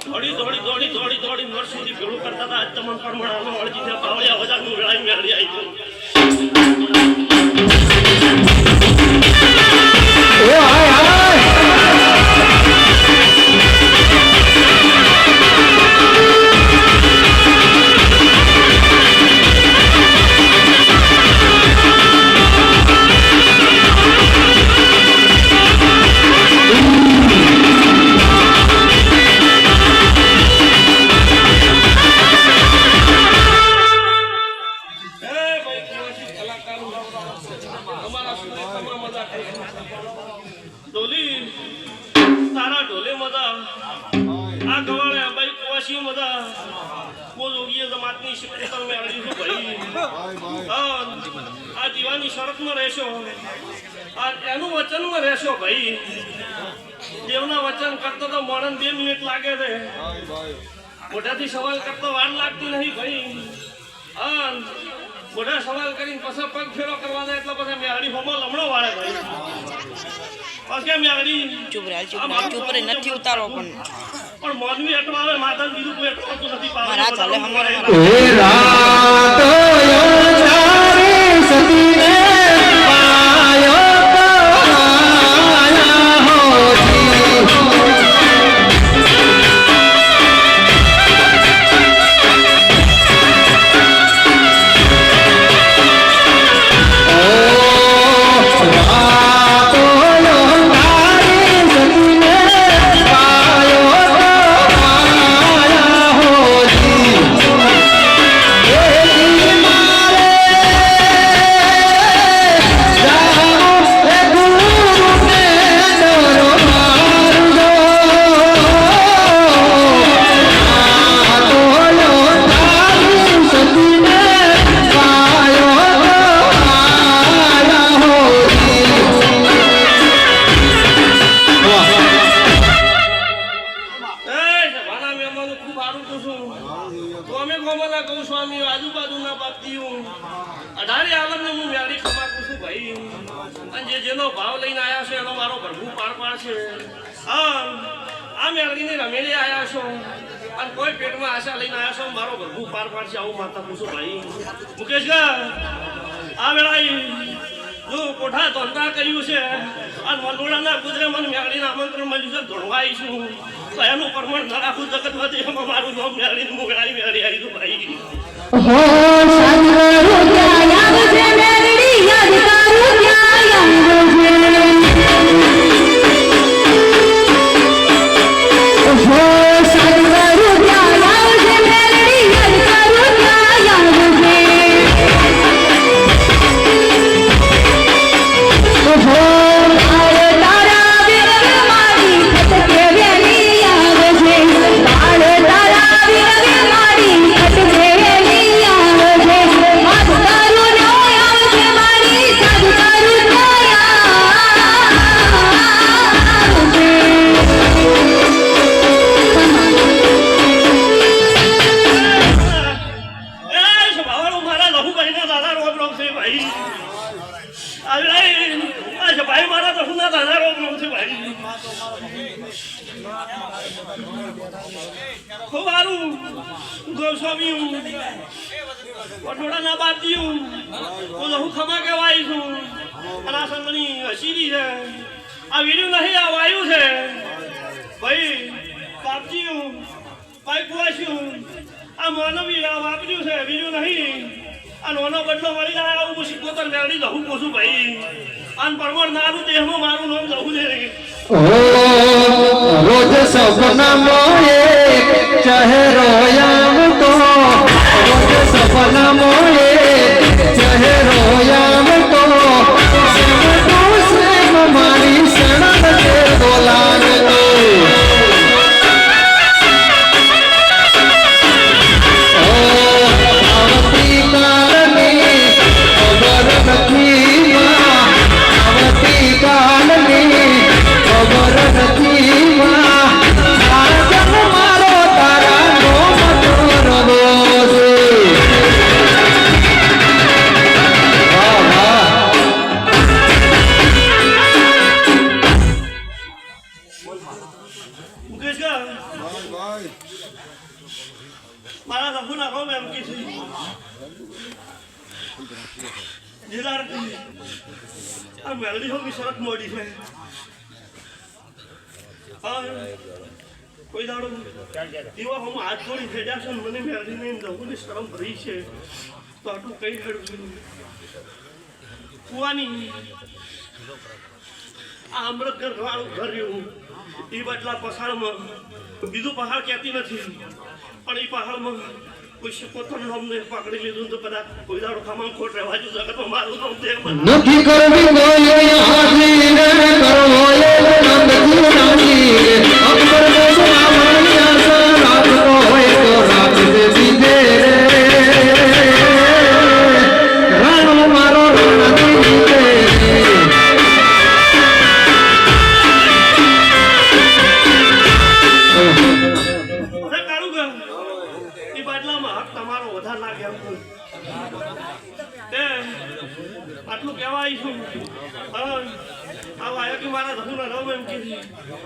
દોડી દોડી દોડી દોડી દોડી વર્ષ સુધી ભેળું કરતા હતા. આજ તમને પરમાણુ અળજી થયા પાવળિયા વધારનું વેળાઈ મેળવી આવી એનું વચનમાં રહેશો ભાઈ. દેવના વચન કરતો તો મોડન 2 મિનિટ લાગે છે. મોઢાથી સવાલ કરતો વાર લાગતી નહીં ભાઈ. મોઢા સવાલ કરીને પછી પગ ફેરો કરવા દે એટલે પછી મેળી હોમો લમણો વાળે ભાઈ. પછી મેળી ચૂપ રે નથી ઉતારો પણ મોનવી એટલો આવે માતા બીજું કોઈ એટલું નથી પાવર. મારા ચાલે હમણાં મુકેશ આ વેળાએ જો કોઠા ધોંધા કર્યું છે અને મનોડાના ગુજરે મને મેળીને આમંત્રણ મળ્યું છે ધોળવા આવીશું તો એનું પ્રમાણ ન રાખું જગતમાંથી એમાં મારું નામ મેળીને મોગળાઈ મેળી આવીશું ભાઈ. રોજ સપના મોએ ચહેરો યામ તો રોજ સપના મોએ ચહેરો યામ તો મારી શરણ દે મુકેશ કા મારા લખુના કહો એમ કે છે જિલ્લા આ મેલડી હોવી શરત મોડી છે કોઈ દાડો એવા હું હાથ જોડી ફેડ્યા છે મને મેળવીને દહુની શરમ ભરી છે તો આટલું કઈ હેડું કુવાની આ અમૃત ઘર વાળું ઘર રહ્યું એ બદલા પહાડમાં બીજું પહાડ કહેતી નથી પણ એ પહાડમાં કોઈ શિકોતર નામને પકડી લીધું તો કદાચ કોઈ દાડો ખામાં ખોટ રહેવા જો જગતમાં મારું નામ તે નથી કરવી કોઈ હાથી ને કરવો એ નથી નાની અકબર નો સામાની આશા રાખતો હોય તો રાખજે દીધે રાણો મારો નથી દીધે આટલું કહેવાય છું આવા કે મારા ધનુના રામ એમ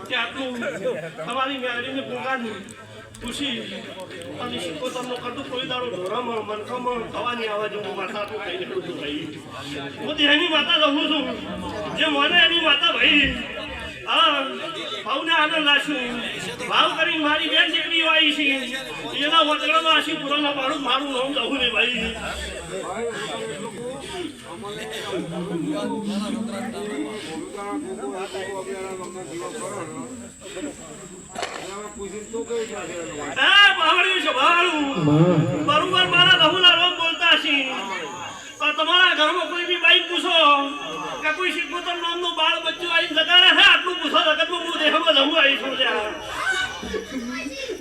કે આટલું તમારી મેળવીને ભૂંગાની ખુશી અને શિકોતરનો કરતું કોઈ દાડો ઢોરામાં મનખામાં થવાની આવા જેવું માતા આટલું કહીને કરું છું ભાઈ હું દેહની માતા રહું છું જે મને એની માતા ભાઈ હા ભાવને આનંદ લાશું ભાવ કરીને મારી બેન દીકરી આવી છે એના વચડામાં આશી પુરાના પાડું મારું નામ જવું ને ભાઈ બરોબર મારા રઘુના રોમ બોલતા છે પણ તમારા ઘરમાં કોઈ બી બાઈ પૂછો કે કોઈ શિકોતર નામનું બાળ બચ્ચું આવીને જગાડે છે આટલું પૂછો જગતમાં હું દેહમાં જવું આવી છું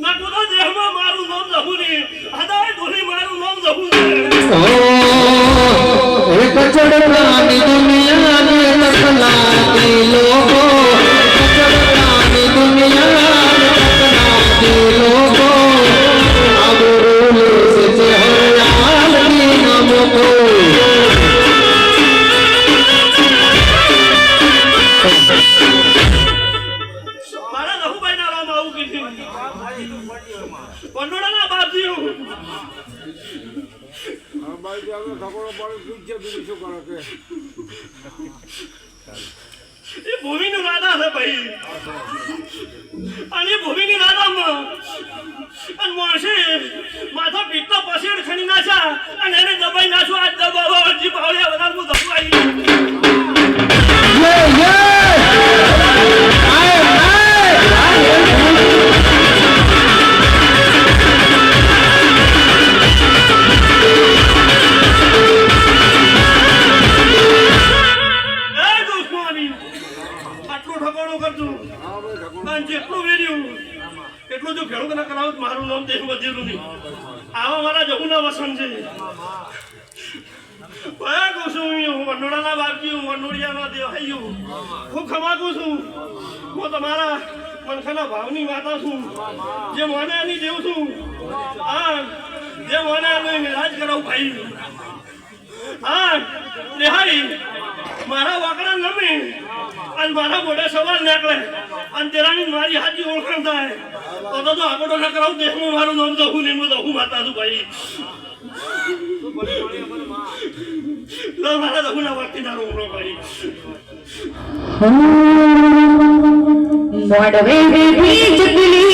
ના કોનો દેહમાં મારું નામ જવું ને હદાય ધોની મારું નામ જવું છે કચડવાની દુનિયાને લખલાતી લોકો કચડવાની દુનિયાને લખલાતી લોકો આબરૂ લે છે હરિયાળની નમકો મારા લહુભાઈ ના રામ આવું કીધું પંડોળાના બાપજીઓ એ ભૂમિનું રાધા છે ભાઈ અને ભૂમિની રાધામાં અને માણસે માથા પીકતા પસેડ ખણી નાખ્યા અને એને દબાઈ નાખ્યો આ દબાવવા અરજી પાવડ્યા બધા હું દબાઈ જેટલું વેર્યું એટલું જો ભેળું ના કરાવું મારું નામ તે વધેલું નહીં આવા મારા જગુના વસન છે કયા કહું છું હું વંડોળાના બાપજી હું વંડોળિયાના દેવાયું ખૂબ ખમાકું છું હું તમારા મનખાના ભાવની માતા છું જે મને એની દેવ છું હા જે મને એનું રાજ કરાવું ભાઈ હા રેહાઈ મારા વાકડા નમે અને મારા મોઢે સવાલ નીકળે અને તેરાની મારી હાજી ઓળખાણ થાય તો આગળ ના કરાવું દેશમાં મારું નામ દહું ને હું દહું માતા છું ભાઈ મારા દહુના વર્તીદારો ઉમરો ભાઈ મોડવે ચકલી